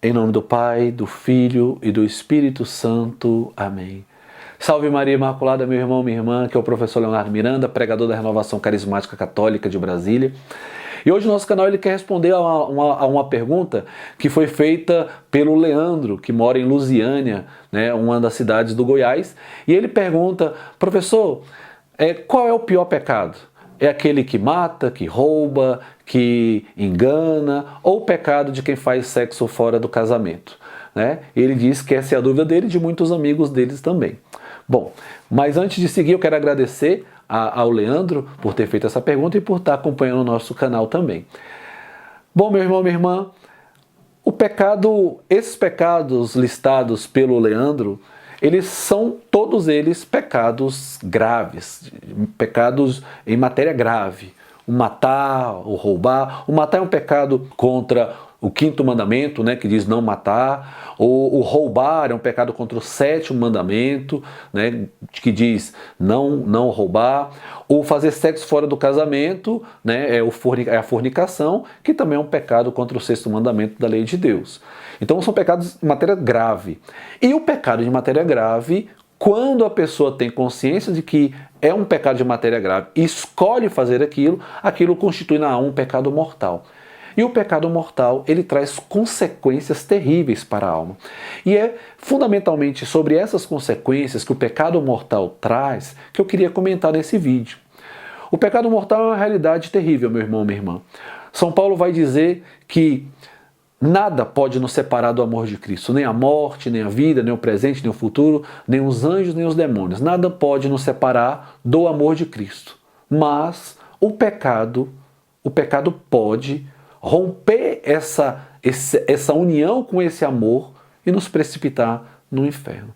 Em nome do Pai, do Filho e do Espírito Santo. Amém. Salve Maria Imaculada, meu irmão, minha irmã, que é o professor Leonardo Miranda, pregador da Renovação Carismática Católica de Brasília. E hoje o nosso canal ele quer responder a uma pergunta que foi feita pelo Leandro, que mora em Lusiânia, né, uma das cidades do Goiás. E ele pergunta, professor, qual é o pior pecado? É aquele que mata, que rouba, que engana, ou o pecado de quem faz sexo fora do casamento? Né? Ele diz que essa é a dúvida dele e de muitos amigos deles também. Bom, mas antes de seguir eu quero agradecer ao Leandro por ter feito essa pergunta e por estar acompanhando o nosso canal também. Bom, meu irmão, minha irmã, esses pecados listados pelo Leandro, eles são todos eles pecados graves, pecados em matéria grave. O matar, o roubar. O matar é um pecado contra o 5º mandamento, né, que diz não matar. O roubar é um pecado contra o 7º mandamento, né, que diz não roubar. O fazer sexo fora do casamento, né, é a fornicação, que também é um pecado contra o 6º mandamento da lei de Deus. Então são pecados de matéria grave. E o pecado de matéria grave, quando a pessoa tem consciência de que é um pecado de matéria grave e escolhe fazer aquilo constitui na alma um pecado mortal. E o pecado mortal, ele traz consequências terríveis para a alma. E é fundamentalmente sobre essas consequências que o pecado mortal traz que eu queria comentar nesse vídeo. O pecado mortal é uma realidade terrível, meu irmão, minha irmã. São Paulo vai dizer que nada pode nos separar do amor de Cristo, nem a morte, nem a vida, nem o presente, nem o futuro, nem os anjos, nem os demônios. Nada pode nos separar do amor de Cristo. Mas o pecado pode romper essa união com esse amor e nos precipitar no inferno.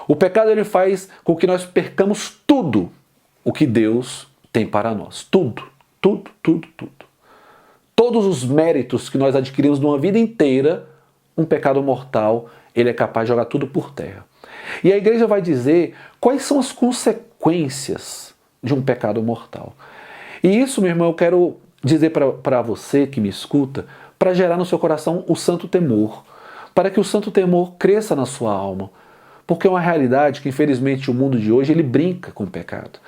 O pecado ele faz com que nós percamos tudo o que Deus tem para nós. Tudo. Todos os méritos que nós adquirimos numa vida inteira, um pecado mortal, ele é capaz de jogar tudo por terra. E a igreja vai dizer quais são as consequências de um pecado mortal. E isso, meu irmão, eu quero dizer para você que me escuta, para gerar no seu coração o santo temor, para que o santo temor cresça na sua alma. Porque é uma realidade que, infelizmente, o mundo de hoje ele brinca com o pecado.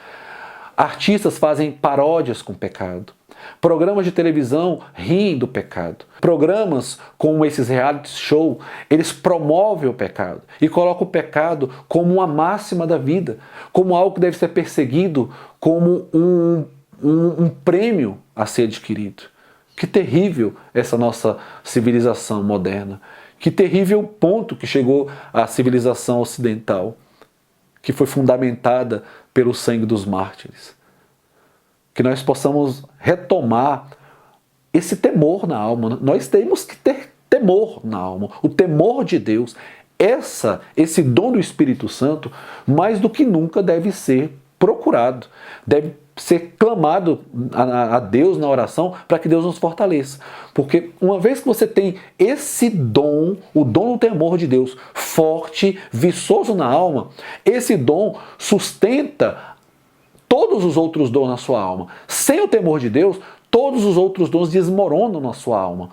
Artistas fazem paródias com o pecado. Programas de televisão riem do pecado. Programas como esses reality show, eles promovem o pecado e colocam o pecado como uma máxima da vida, como algo que deve ser perseguido, como um prêmio a ser adquirido. Que terrível essa nossa civilização moderna. Que terrível ponto que chegou a civilização ocidental, que foi fundamentada pelo sangue dos mártires. Que nós possamos retomar esse temor na alma. Nós temos que ter temor na alma. O temor de Deus, esse dom do Espírito Santo, mais do que nunca deve ser procurado. Deve ser clamado a Deus na oração para que Deus nos fortaleça. Porque uma vez que você tem esse dom, o dom do temor de Deus, forte, viçoso na alma, esse dom sustenta todos os outros dons na sua alma. Sem o temor de Deus, todos os outros dons desmoronam na sua alma.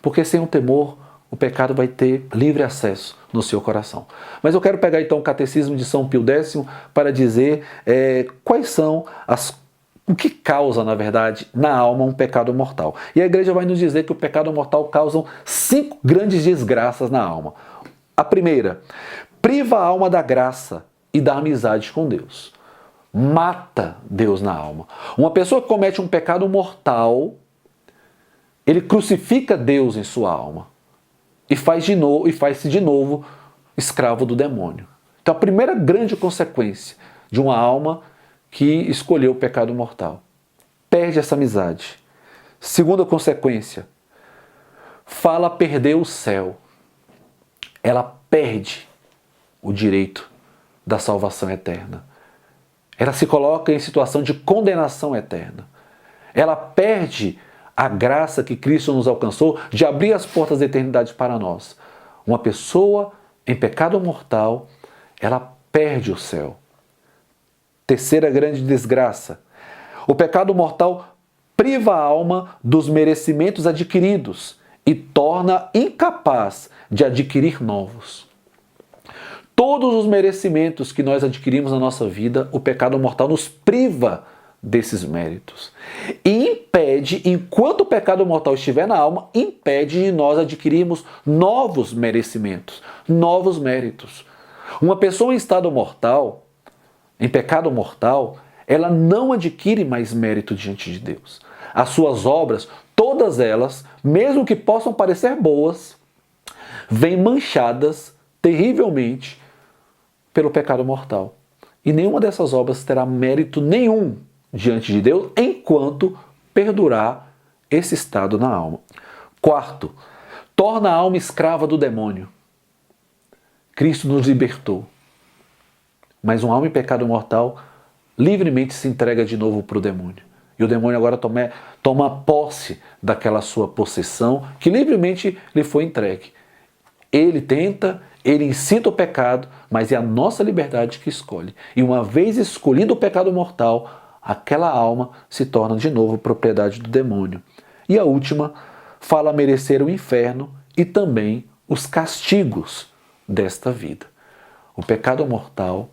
Porque sem o temor, o pecado vai ter livre acesso no seu coração. Mas eu quero pegar então o Catecismo de São Pio X para dizer quais são o que causa, na verdade, na alma um pecado mortal. E a igreja vai nos dizer que o pecado mortal causa 5 grandes desgraças na alma. A primeira, priva a alma da graça e da amizade com Deus. Mata Deus na alma. Uma pessoa que comete um pecado mortal, ele crucifica Deus em sua alma e faz-se de novo escravo do demônio. Então a primeira grande consequência de uma alma que escolheu o pecado mortal, perde essa amizade. Segunda consequência, fala perder o céu. Ela perde o direito da salvação eterna. Ela se coloca em situação de condenação eterna. Ela perde a graça que Cristo nos alcançou de abrir as portas da eternidade para nós. Uma pessoa em pecado mortal, ela perde o céu. Terceira grande desgraça. O pecado mortal priva a alma dos merecimentos adquiridos e torna incapaz de adquirir novos. Todos os merecimentos que nós adquirimos na nossa vida, o pecado mortal nos priva desses méritos. E impede, enquanto o pecado mortal estiver na alma, impede de nós adquirirmos novos merecimentos, novos méritos. Uma pessoa em estado mortal, em pecado mortal, ela não adquire mais mérito diante de Deus. As suas obras, todas elas, mesmo que possam parecer boas, vêm manchadas terrivelmente pelo pecado mortal. E nenhuma dessas obras terá mérito nenhum diante de Deus enquanto perdurar esse estado na alma. Quarto, torna a alma escrava do demônio. Cristo nos libertou. Mas uma alma em pecado mortal livremente se entrega de novo para o demônio. E o demônio agora toma posse daquela sua possessão que livremente lhe foi entregue. Ele tenta, ele incita o pecado, mas é a nossa liberdade que escolhe. E uma vez escolhido o pecado mortal, aquela alma se torna de novo propriedade do demônio. E a última fala merecer o inferno e também os castigos desta vida. O pecado mortal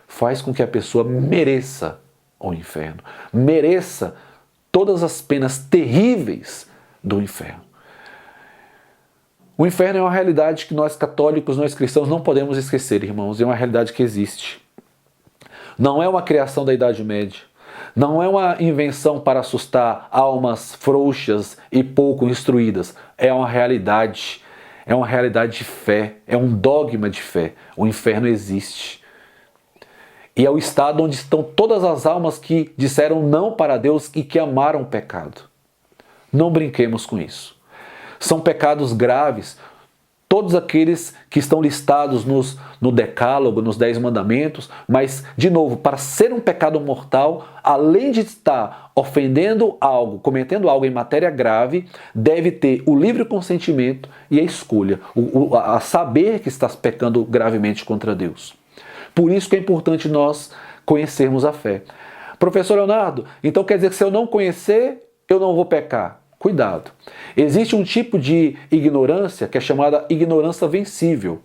faz com que a pessoa mereça o inferno, mereça todas as penas terríveis do inferno. O inferno é uma realidade que nós católicos, nós cristãos não podemos esquecer, irmãos, é uma realidade que existe. Não é uma criação da Idade Média, não é uma invenção para assustar almas frouxas e pouco instruídas, é uma realidade de fé, é um dogma de fé. O inferno existe. E é o estado onde estão todas as almas que disseram não para Deus e que amaram o pecado. Não brinquemos com isso. São pecados graves, todos aqueles que estão listados no Decálogo, nos 10 Mandamentos, mas, de novo, para ser um pecado mortal, além de estar ofendendo algo, cometendo algo em matéria grave, deve ter o livre consentimento e a escolha, a saber que está pecando gravemente contra Deus. Por isso que é importante nós conhecermos a fé. Professor Leonardo, então quer dizer que se eu não conhecer, eu não vou pecar? Cuidado. Existe um tipo de ignorância que é chamada ignorância vencível.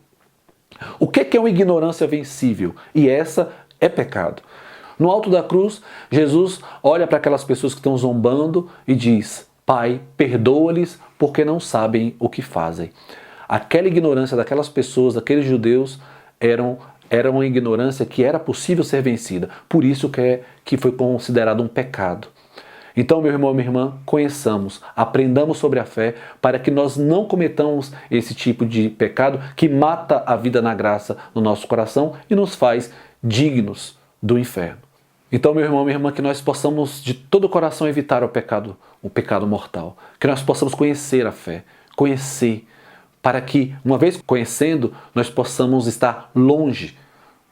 O que é uma ignorância vencível? E essa é pecado. No alto da cruz, Jesus olha para aquelas pessoas que estão zombando e diz: Pai, perdoa-lhes porque não sabem o que fazem. Aquela ignorância daquelas pessoas, daqueles judeus, era uma ignorância que era possível ser vencida. Por isso que foi considerado um pecado. Então, meu irmão, minha irmã, conheçamos, aprendamos sobre a fé para que nós não cometamos esse tipo de pecado que mata a vida na graça no nosso coração e nos faz dignos do inferno. Então, meu irmão, minha irmã, que nós possamos de todo o coração evitar o pecado mortal, que nós possamos conhecer a fé, conhecer, para que, uma vez conhecendo, nós possamos estar longe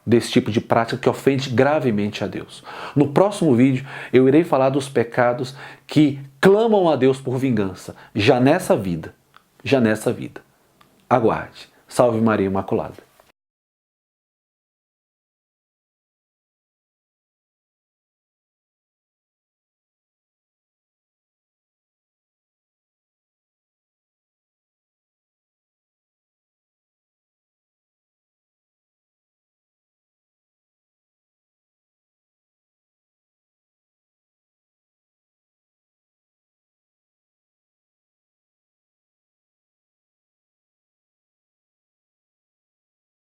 desse tipo de prática que ofende gravemente a Deus. No próximo vídeo eu irei falar dos pecados que clamam a Deus por vingança, já nessa vida. Aguarde. Salve Maria Imaculada.